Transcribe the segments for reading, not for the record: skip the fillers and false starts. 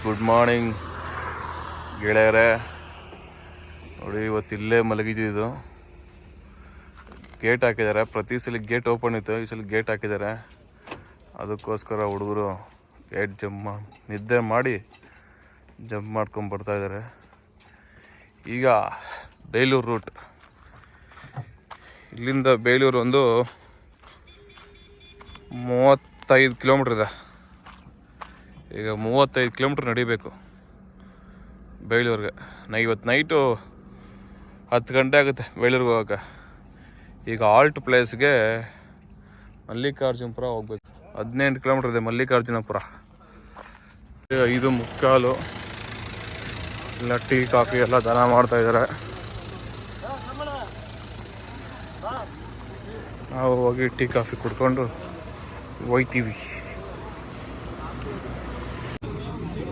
Good morning ಗೆಳೆಯರೇ. ನೋಡಿ ಇವತ್ತು ಇಲ್ಲೇ ಮಲಗಿದ್ದು. ಗೇಟ್ ಹಾಕಿದ್ದಾರೆ. ಪ್ರತಿ ಸಲ ಗೇಟ್ ಓಪನ್ ಇತ್ತು, ಈ ಸಲ ಗೇಟ್ ಹಾಕಿದ್ದಾರೆ. ಅದಕ್ಕೋಸ್ಕರ ಹುಡುಗರು ಗೇಟ್ ನಿದ್ದೆ ಮಾಡಿ ಜಂಪ್ ಮಾಡ್ಕೊಂಡು ಬರ್ತಾಯಿದ್ದಾರೆ. ಈಗ ಬೇಲೂರು ರೂಟ್, ಇಲ್ಲಿಂದ ಬೇಲೂರು ಒಂದು 35 ಕಿಲೋಮೀಟ್ರ್ ಇದೆ. ಈಗ 35 ಕಿಲೋಮೀಟ್ರ್ ನಡಿಬೇಕು ಬೇಲೂರಿಗೆ. ಇವತ್ತು ನೈಟು 10 ಗಂಟೆ ಆಗುತ್ತೆ ಬೇಲೂರಿಗೆ ಹೋಗೋಕ್ಕೆ. ಈಗ ಆಲ್ಟ್ ಪ್ಲೇಸ್ಗೆ ಮಲ್ಲಿಕಾರ್ಜುನಪುರ ಹೋಗ್ಬೇಕು. 18 ಕಿಲೋಮೀಟ್ರ್ ಇದೆ ಮಲ್ಲಿಕಾರ್ಜುನಪುರ. 5:45 ಎಲ್ಲ ಟೀ ಕಾಫಿ ಎಲ್ಲ ದಾನ ಮಾಡ್ತಾಯಿದ್ದಾರೆ. ನಾವು ಹೋಗಿ ಟೀ ಕಾಫಿ ಕುಡ್ಕೊಂಡು ಹೋಯ್ತೀವಿ.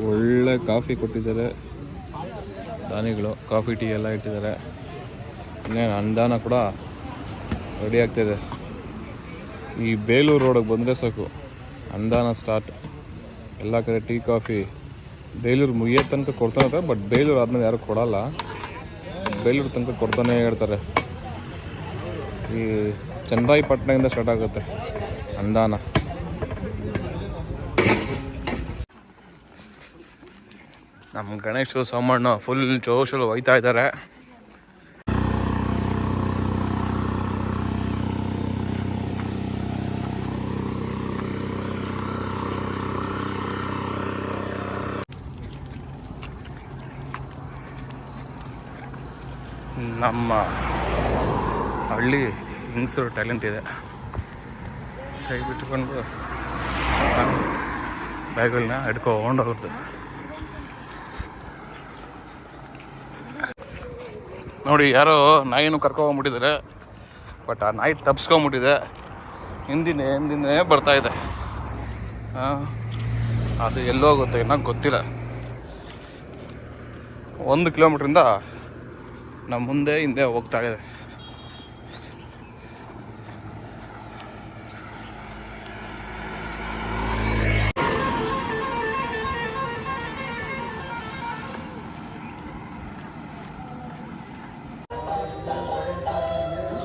ಒಳ್ಳೆ ಕಾಫಿ ಕೊಟ್ಟಿದ್ದಾರೆ ದಾನಿಗಳು. ಕಾಫಿ ಟೀ ಎಲ್ಲ ಇಟ್ಟಿದ್ದಾರೆ. ಇನ್ನೇನು ಅನುದಾನ ಕೂಡ ರೆಡಿ ಆಗ್ತಾಯಿದೆ. ಈ ಬೇಲೂರು ರೋಡಿಗೆ ಬಂದರೆ ಸಾಕು, ಅನುದಾನ ಸ್ಟಾರ್ಟ್. ಎಲ್ಲ ಕಡೆ ಟೀ ಕಾಫಿ ಬೇಲೂರು ಮುಗಿಯೋ ತನಕ ಕೊಡ್ತಾನೆ ಇರ್ತಾರೆ. ಬಟ್ ಬೇಲೂರು ಆದಮೇಲೆ ಯಾರು ಕೊಡಲ್ಲ, ಬೇಲೂರು ತನಕ ಕೊಡ್ತಾನೆ ಇರ್ತಾರೆ. ಈ ಚನ್ನರಾಯಪಟ್ಟಣದಿಂದ ಸ್ಟಾರ್ಟ್ ಆಗುತ್ತೆ ಅನುದಾನ. ನಮ್ಮ ಗಣೇಶು ಸೋಮಣ್ಣ ಫುಲ್ ಜೋಶಲ್ಲಿ ಹೋಯ್ತಾ ಇದ್ದಾರೆ. ನಮ್ಮ ಹಳ್ಳಿ ಹೆಂಗಸರು ಟ್ಯಾಲೆಂಟ್ ಇದೆ. ಕೈ ಬಿಟ್ಕೊಂಡು ಬ್ಯಾಗ್ಗಳನ್ನ ಹಿಡ್ಕೊಂಡು ಹೋಗುತ್ತೆ. ನೋಡಿ ಯಾರೋ ನಾಯಿನೂ ಕರ್ಕೊಂಡ್ಬಿಟ್ಟಿದ್ದಾರೆ. ಬಟ್ ಆ ನಾಯಿ ತಪ್ಸ್ಕೊಂಬಿಟ್ಟಿದೆ. ಹಿಂದಿನೇ ಬರ್ತಾಯಿದೆ. ಅದು ಎಲ್ಲೋಗುತ್ತೆ ಏನೋ ಗೊತ್ತಿಲ್ಲ. 1 ಕಿಲೋಮೀಟ್ರಿಂದ ನಮ್ಮ ಮುಂದೆ ಹಿಂದೆ ಹೋಗ್ತಾ ಇದೆ.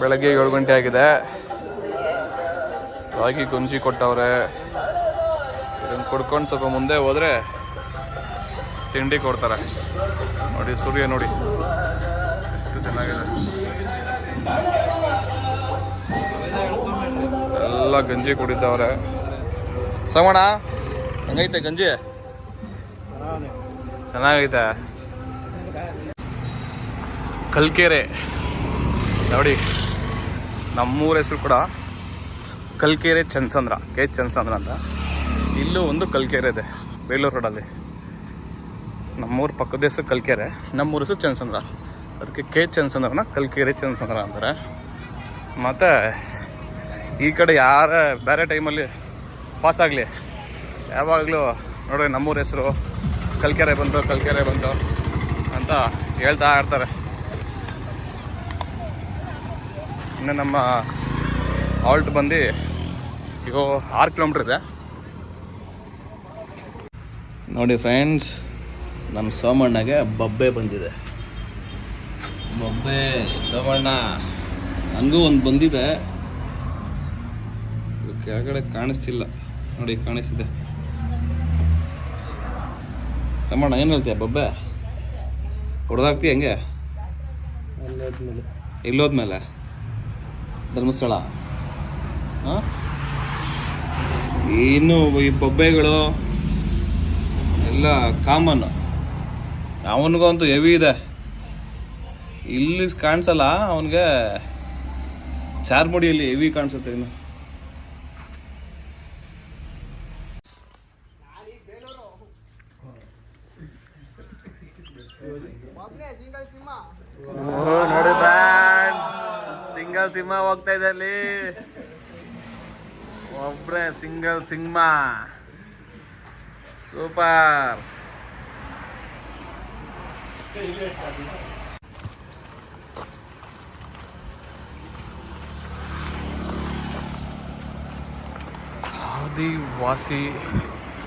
ಬೆಳಗ್ಗೆ 7 ಗಂಟೆ ಆಗಿದೆ. ರಾಗಿ ಗಂಜಿ ಕೊಟ್ಟವ್ರೆ. ಇದನ್ನು ಕುಡ್ಕೊಂಡು ಸ್ವಲ್ಪ ಮುಂದೆ ಹೋದರೆ ತಿಂಡಿ ಕೊಡ್ತಾರೆ. ನೋಡಿ ಸೂರ್ಯ ನೋಡಿ ಎಷ್ಟು ಚೆನ್ನಾಗಿದೆ. ಎಲ್ಲ ಗಂಜಿ ಕುಡಿತಾವ್ರೆ. ಸೋಮಣ್ಣ ಹೆಂಗೈತೆ ಗಂಜಿ? ಚೆನ್ನಾಗೈತೆ. ಕಲ್ಕೆರೆ ನೋಡಿ, ನಮ್ಮೂರ ಹೆಸರು ಕೂಡ ಕಲ್ಕೆರೆ ಚನ್ನಸಂದ್ರ, ಕೆ ಚನ್ನಸಂದ್ರ ಅಂತ. ಇಲ್ಲೂ ಒಂದು ಕಲ್ಕೆರೆ ಇದೆ ಬೇಲೂರು ರೋಡಲ್ಲಿ. ನಮ್ಮೂರ ಪಕ್ಕದ ಹೆಸರು ಕಲ್ಕೆರೆ, ನಮ್ಮೂರ ಹೆಸರು ಚನ್ನಸಂದ್ರ. ಅದಕ್ಕೆ ಕೆ ಚನ್ನಸಂದ್ರನ ಕಲ್ಕೆರೆ ಚನ್ನಸಂದ್ರ ಅಂತಾರೆ. ಮತ್ತು ಈ ಕಡೆ ಯಾರ ಬೇರೆ ಟೈಮಲ್ಲಿ ಪಾಸ್ ಆಗಲಿ, ಯಾವಾಗಲೂ ನೋಡ್ರಿ ನಮ್ಮೂರ ಹೆಸರು ಕಲ್ಕೆರೆ ಬಂತು ಅಂತ ಹೇಳ್ತಾ ಇರ್ತಾರೆ. ಇನ್ನು ನಮ್ಮ ಆಲ್ಟ್ ಬಂದು ಈಗ 6 ಕಿಲೋಮೀಟ್ರ್ ಇದೆ. ನೋಡಿ ಫ್ರೆಂಡ್ಸ್, ನಮ್ಮ ಸೋಮಣ್ಣಗೆ ಬೊಬ್ಬೆ ಬಂದಿದೆ. ಬೊಬ್ಬೆ ಸೋಮಣ್ಣ ನನಗೂ ಒಂದು ಬಂದಿದೆ. ಕೆಳಗಡೆ ಕಾಣಿಸ್ತಿಲ್ಲ ನೋಡಿ, ಕಾಣಿಸ್ತಿದೆ. ಸೋಮಣ್ಣ ಏನು ಹೇಳ್ತೀಯ? ಬೊಬ್ಬೆ ಹೊಡೆದಾಗ್ತೀಯ ಹೆಂಗೆ? ಇಲ್ಲೋದ್ಮೇಲೆ ಧರ್ಮಸ್ಥಳ. ಇನ್ನು ಈ ಬೊಬ್ಬೆಗಳು ಎಲ್ಲ ಕಾಮನ್. ಅವನಿಗಂತೂ ಹೆವಿ ಇದೆ. ಇಲ್ಲಿ ಕಾಣಿಸಲ್ಲ, ಅವನಿಗೆ ಚಾರ್ಮುಡಿಯಲ್ಲಿ ಹೆವಿ ಕಾಣಿಸುತ್ತೆ. ಇನ್ನು ನೋಡಿ ಸಿಂಗಲ್ ಸಿಂಹ ಹೋಗ್ತಾ ಇದೆ ಅಲ್ಲಿ. ಒಬ್ರೆ ಸಿಂಗಲ್ ಸಿಂಹ. ಸೂಪರ್. ಆದಿವಾಸಿ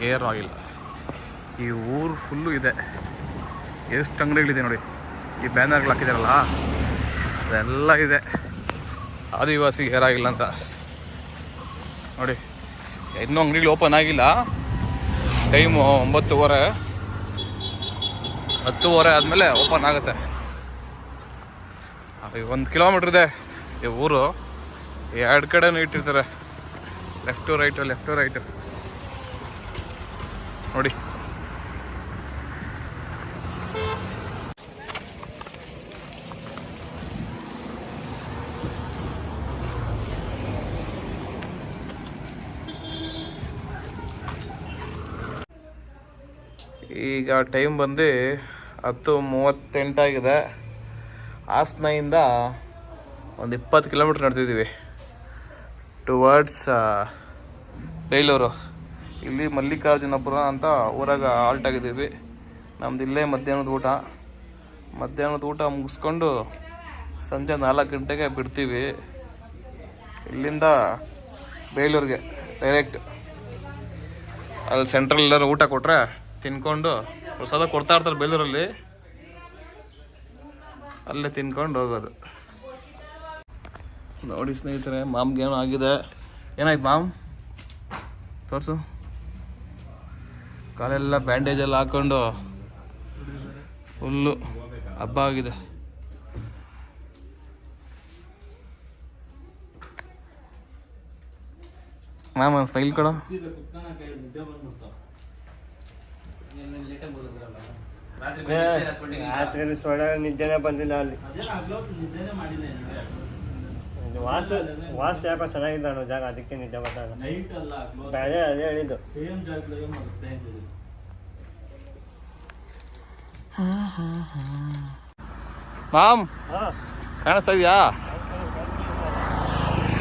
ಏರ್ ಆಯಿಲ್ ಈ ಊರು ಫುಲ್ಲು ಇದೆ. ಎಷ್ಟು ಅಂಗಡಿಗಳಿದೆ ನೋಡಿ, ಈ ಬ್ಯಾನರ್ಗಳು ಹಾಕಿದಾರಲ್ಲ ಅದೆಲ್ಲ ಇದೆ. ಆದಿವಾಸಿ ಏರಾಗಿಲ್ಲ ಅಂತ ನೋಡಿ. ಇನ್ನೂ ಅಂಗಡಿಗಳು ಓಪನ್ ಆಗಿಲ್ಲ. ಟೈಮು 9:30, 10:30 ಆದಮೇಲೆ ಓಪನ್ ಆಗುತ್ತೆ. 1 ಕಿಲೋಮೀಟ್ರ್ ಇದೆ ಈ ಊರು. 2 ಕಡೆನೂ ಇಟ್ಟಿರ್ತಾರೆ, ಲೆಫ್ಟು ರೈಟು ನೋಡಿ. ಈಗ ಟೈಮ್ ಬಂದು 10:38 ಆಗಿದೆ. ಹಾಸನದಿಂದ ಒಂದು 20 ಕಿಲೋಮೀಟ್ರ್ ನಡೆದಿದ್ದೀವಿ ಟುವರ್ಡ್ಸ್ ಬೇಲೂರು. ಇಲ್ಲಿ ಮಲ್ಲಿಕಾರ್ಜುನಪುರ ಅಂತ ಊರಾಗ ಆಲ್ಟ್ ಆಗಿದ್ದೀವಿ. ನಮ್ದು ಇಲ್ಲೇ ಮಧ್ಯಾಹ್ನದ ಊಟ ಮುಗಿಸ್ಕೊಂಡು ಸಂಜೆ 4 ಗಂಟೆಗೆ ಬಿಡ್ತೀವಿ. ಇಲ್ಲಿಂದ ಬೇಲೂರಿಗೆ ಡೈರೆಕ್ಟ್. ಅಲ್ಲಿ ಸೆಂಟ್ರಲ್ ಎಲ್ಲರೂ ಊಟ ಕೊಟ್ಟರೆ ತಿನ್ಕೊಂಡು, ಪ್ರಸಾದ ಕೊಡ್ತಾ ಇರ್ತಾರೆ ಬೇಲೂರಲ್ಲಿ, ಅಲ್ಲೇ ತಿನ್ಕೊಂಡು ಹೋಗೋದು. ನೋಡಿ ಸ್ನೇಹಿತರೆ, ಮಾಮ್ಗೆ ಏನೋ ಆಗಿದೆ. ಏನಾಯ್ತು ಮಾಮ್? ತೋರಿಸು. ಕಾಲೆಲ್ಲ ಬ್ಯಾಂಡೇಜೆಲ್ಲ ಹಾಕ್ಕೊಂಡು ಫುಲ್ಲು ಹಬ್ಬ ಆಗಿದೆ. ಮ್ಯಾಮ್ ಒಂದು ಸ್ಮೈಲ್ ಕೊಡು. ನಿದ್ದೆನೇ ಬಂದಿಲ್ಲ. ಅಲ್ಲಿ ವಾಸ್ಟ್ ಯಾಕೋ ಚೆನ್ನಾಗಿದೆ ಅನ್ನೋ ಜಾಗ, ಅದಕ್ಕೆ ನಿದ್ದೆ ಬಂದಾಗ ಅದೇ ಹೇಳಿದ್ದು. ಮಾಮ್ ಕಾಣಿಸ್ತಾ ಇದೆಯಾ?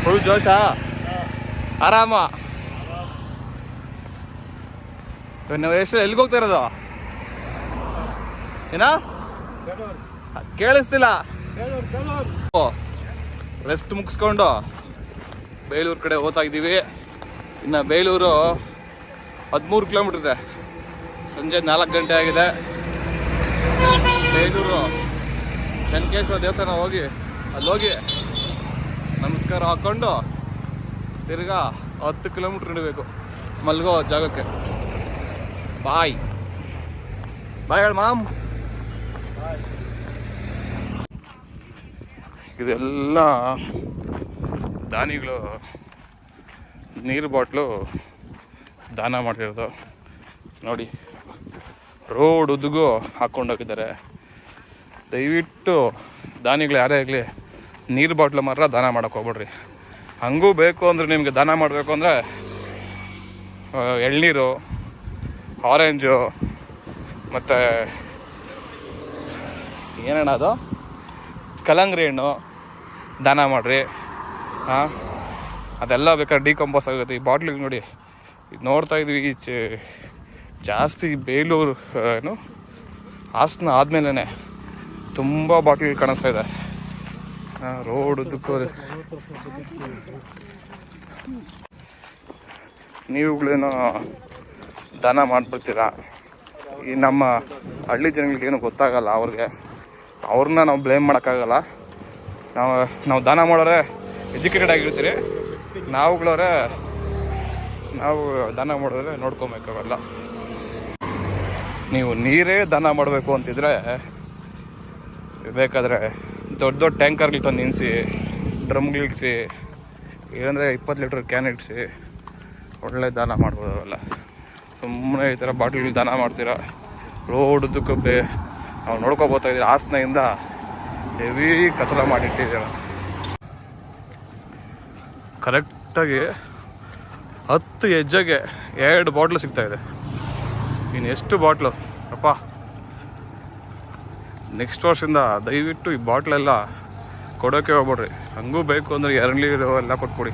ಫುಲ್ ಜೋಶಾ? ಆರಾಮ? ನೀವು ಎಷ್ಟು ಎಲ್ಲಿಗೆ ಹೋಗ್ತಾ ಇರೋದು? ಏನ ಕೇಳಿಸ್ತಿಲ್ಲ. ರೆಸ್ಟ್ ಮುಗಿಸ್ಕೊಂಡು ಬೇಲೂರು ಕಡೆ ಹೋಗ್ತಾ ಇದ್ದೀವಿ. ಇನ್ನು ಬೇಲೂರು 13 ಕಿಲೋಮೀಟ್ರ್ ಇದೆ. ಸಂಜೆ 4 ಗಂಟೆ ಆಗಿದೆ. ಬೇಲೂರು ಚೆನ್ನಕೇಶ್ವರ ದೇವಸ್ಥಾನ ಅಲ್ಲೋಗಿ ನಮಸ್ಕಾರ ಹಾಕ್ಕೊಂಡು ತಿರ್ಗಾ 10 ಕಿಲೋಮೀಟ್ರ್ ನಡಿಬೇಕು ಮಲ್ಗೋ ಜಾಗಕ್ಕೆ. ಬಾಯ್ ಹೇಳಿ ಮಾಮ್. ಇದೆಲ್ಲ ದಾನಿಗಳು ನೀರು ಬಾಟ್ಲು ದಾನ ಮಾಡಿರೋದು ನೋಡಿ. ರೋಡ್ ಉದ್ದಗೂ ಹಾಕ್ಕೊಂಡೋಗಿದ್ದಾರೆ. ದಯವಿಟ್ಟು ದಾನಿಗಳು ಯಾರೇ ಆಗಲಿ ನೀರು ಬಾಟ್ಲು ಮಾತ್ರ ದಾನ ಮಾಡೋಕ್ಕೆ ಹೋಗ್ಬೇಡ್ರಿ. ಹಂಗೂ ಬೇಕು ಅಂದರೆ ನಿಮಗೆ ದಾನ ಮಾಡಬೇಕು ಅಂದರೆ ಎಳ್ನೀರು, ಆರೆಂಜು ಮತ್ತು ಏನಣ್ಣ ಅದು ಕಲ್ಲಂಗಡಿ ಹಣ್ಣು ದಾನ ಮಾಡಿರಿ. ಅದೆಲ್ಲ ಬೇಕಾದ್ರೆ ಡಿಕಂಪೋಸ್ ಆಗುತ್ತೆ. ಈ ಬಾಟ್ಲಿಗೆ ನೋಡಿ, ಇದು ನೋಡ್ತಾ ಇದ್ವಿ ಜಾಸ್ತಿ ಬೇಲೂರು ಹಾಸನ ಆದಮೇಲೆ ತುಂಬ ಬಾಟ್ಲಿಗೆ ಕಾಣಿಸ್ತಾ ಇದೆ. ರೋಡ್ ಉದ್ದಕ್ಕೂ ನೀವುಗಳೇನೋ ದಾನ ಮಾಡಿಬಿಡ್ತೀರಾ. ಈ ನಮ್ಮ ಹಳ್ಳಿ ಜನಗಳಿಗೇನು ಗೊತ್ತಾಗಲ್ಲ. ಅವ್ರನ್ನ ನಾವು ಬ್ಲೇಮ್ ಮಾಡೋಕ್ಕಾಗಲ್ಲ. ನಾವು ದಾನ ಮಾಡೋರೆ ಎಜುಕೇಟೆಡ್ ಆಗಿರ್ತೀರಿ. ನಾವು ದಾನ ಮಾಡಿದ್ರೆ ನೋಡ್ಕೊಬೇಕಾಗಲ್ಲ. ನೀವು ನೀರೇ ದಾನ ಮಾಡಬೇಕು ಅಂತಿದ್ರೆ ಬೇಕಾದರೆ ದೊಡ್ಡ ಟ್ಯಾಂಕರ್ಗಳು ತಂದು ನಿಲ್ಲಿಸಿ, ಡ್ರಮ್ಗಳಿಡಿಸಿ, ಇಲ್ಲಾಂದರೆ 20 ಲೀಟ್ರ್ ಕ್ಯಾನ್ ಇಡಿಸಿ ಒಳ್ಳೆ ದಾನ ಮಾಡ್ಬೋದು. ಅವೆಲ್ಲ ಸುಮ್ಮನೆ ಈ ಥರ ಬಾಟ್ಲಿಗಳು ದಾನ ಮಾಡ್ತೀರಾ. ರೋಡ್ ಉದ್ದಕ್ಕೆ ನಾವು ನೋಡ್ಕೊಬೋತಾ ಇದ್ದೀವಿ. ಹಾಸನದಿಂದ ಹೆವಿ ಕಚರ ಮಾಡಿಟ್ಟಿದ್ದೀರ. ಕರೆಕ್ಟಾಗಿ 10 ಹೆಜ್ಜೆಗೆ 2 ಬಾಟ್ಲು ಸಿಗ್ತಾಯಿದೆ. ಇನ್ನು ಎಷ್ಟು ಬಾಟ್ಲು ಅಪ್ಪ. ನೆಕ್ಸ್ಟ್ ವರ್ಷದಿಂದ ದಯವಿಟ್ಟು ಈ ಬಾಟ್ಲೆಲ್ಲ ಕೊಡೋಕ್ಕೆ ಹೋಗ್ಬೇಡ್ರಿ. ಹಂಗೂ ಬೇಕು ಅಂದರೆ 2 ನೀರು ಎಲ್ಲ ಕೊಟ್ಬಿಡಿ.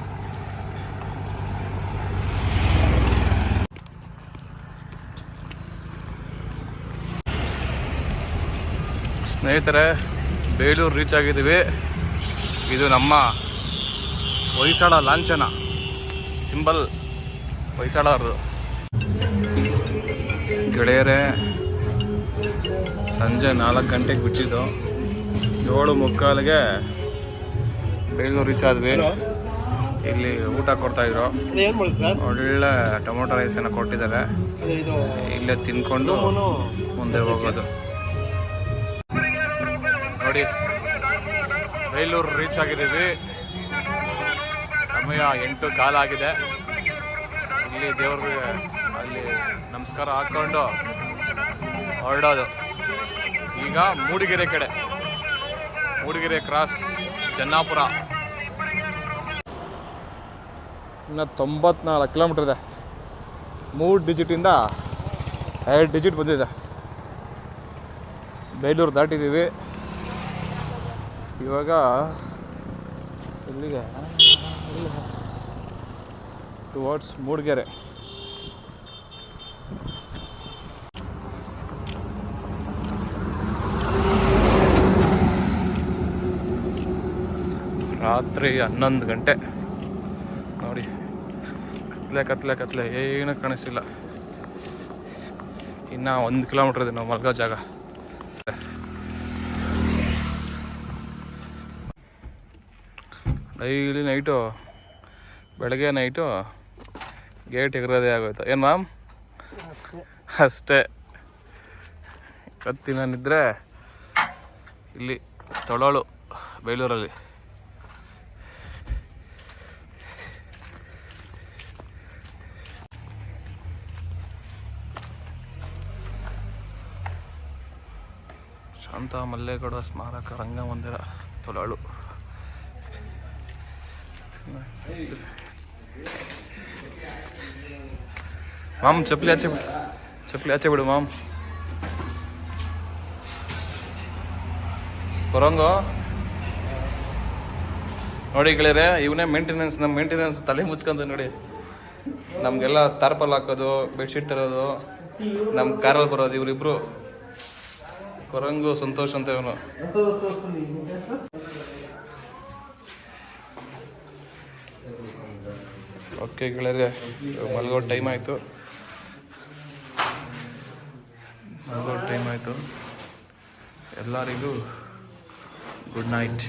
ಸ್ನೇಹಿತರೆ, ಬೇಲೂರು ರೀಚ್ ಆಗಿದ್ದೀವಿ. ಇದು ನಮ್ಮ ಹೊಯ್ಸಳ ಲಾಂಛನ ಸಿಂಬಲ್, ಹೊಯ್ಸಳ ಅವ್ರದ್ದು. ಗೆಳೆಯರೇ, ಸಂಜೆ 4 ಗಂಟೆಗೆ ಬಿಟ್ಟಿದ್ದು, 7:45ಗೆ ಬೇಲೂರು ರೀಚ್ ಆದ್ವಿ. ಇಲ್ಲಿ ಊಟ ಕೊಡ್ತಾಯಿದ್ರು, ಒಳ್ಳೆ ಟೊಮೊಟೊ ರೈಸನ್ನು ಕೊಟ್ಟಿದ್ದಾರೆ. ಇಲ್ಲೇ ತಿನ್ಕೊಂಡು ಮುಂದೆ ಹೋಗೋದು. ನೋಡಿ, ಬೇಲೂರು ರೀಚ್ ಆಗಿದ್ದೀವಿ. ಸಮಯ 8:15 ಆಗಿದೆ. ಇಲ್ಲಿ ದೇವ್ರಿಗೆ ಅಲ್ಲಿ ನಮಸ್ಕಾರ ಹಾಕ್ಕೊಂಡು ಹೊರಡೋದು. ಈಗ ಮೂಡಿಗೆರೆ ಕಡೆ, ಮೂಡಿಗೆರೆ ಕ್ರಾಸ್ ಜನ್ನಾಪುರ. ಇನ್ನು 94 ಕಿಲೋಮೀಟ್ರ್ ಇದೆ. 3 ಡಿಜಿಟಿಂದ 2 ಡಿಜಿಟ್ ಬಂದಿದೆ. ಬೇಲೂರು ದಾಟಿದ್ದೀವಿ. ಇವಾಗ ಎಲ್ಲಿಗೆ? ಟುವರ್ಡ್ಸ್ ಮೂಡಿಗೆರೆ. ರಾತ್ರಿ 11 ಗಂಟೆ. ನೋಡಿ, ಕತ್ಲೆ ಏನೂ ಕಾಣಿಸಿಲ್ಲ. ಇನ್ನು 1 ಕಿಲೋಮೀಟ್ರ್ ಇದೆ ನಾವು ಮಲ್ಗೋ ಜಾಗ. ಡೈಲಿ ಬೆಳಗ್ಗೆ ನೈಟು ಗೇಟ್ ಎಗರೋದೇ ಆಗೋಯ್ತು. ಏನು ಮ್ಯಾಮ್? ಅಷ್ಟೇ. ಇವತ್ತಿನ ನಿದ್ರೆ ಇಲ್ಲಿ ತೊಳೋಳು, ಬೇಲೂರಲ್ಲಿ. ಶಾಂತ ಮಲ್ಲೇಗೌಡ ಸ್ಮಾರಕ ರಂಗಮಂದಿರ, ತೊಳಾಳು. ಮಾಮ್ ಚಪ್ಪಲಿ ಆಚೆ ಬಿಡು ಮಾಮ್. ಬರೋಂಗೋ ನೋಡಿ ಗೆಳೆಯರೆ, ಇವನೇ ಮೇಂಟೆನೆನ್ಸ್. ನಮ್ಮ ಮೇಂಟೆನೆನ್ಸ್ ತಲೆ ಮುಚ್ಕೊಂತ ನೋಡಿ. ನಮಗೆಲ್ಲ ತಾರ್ಪಲ್ ಹಾಕೋದು, ಬೆಡ್ಶೀಟ್ ತರೋದು, ನಮ್ಮ ಕಾರಲ್ಲಿ ಬರೋದು ಇವರಿಬ್ರು. ಕೊರಂಗು ಸಂತೋಷ್ ಅಂತ ಇವನು. ಓಕೆ ಗೆಳೆಯರೆ, ಮಲ್ಗೋ ಟೈಮ್ ಆಯಿತು. ಎಲ್ಲರಿಗೂ ಗುಡ್ ನೈಟ್.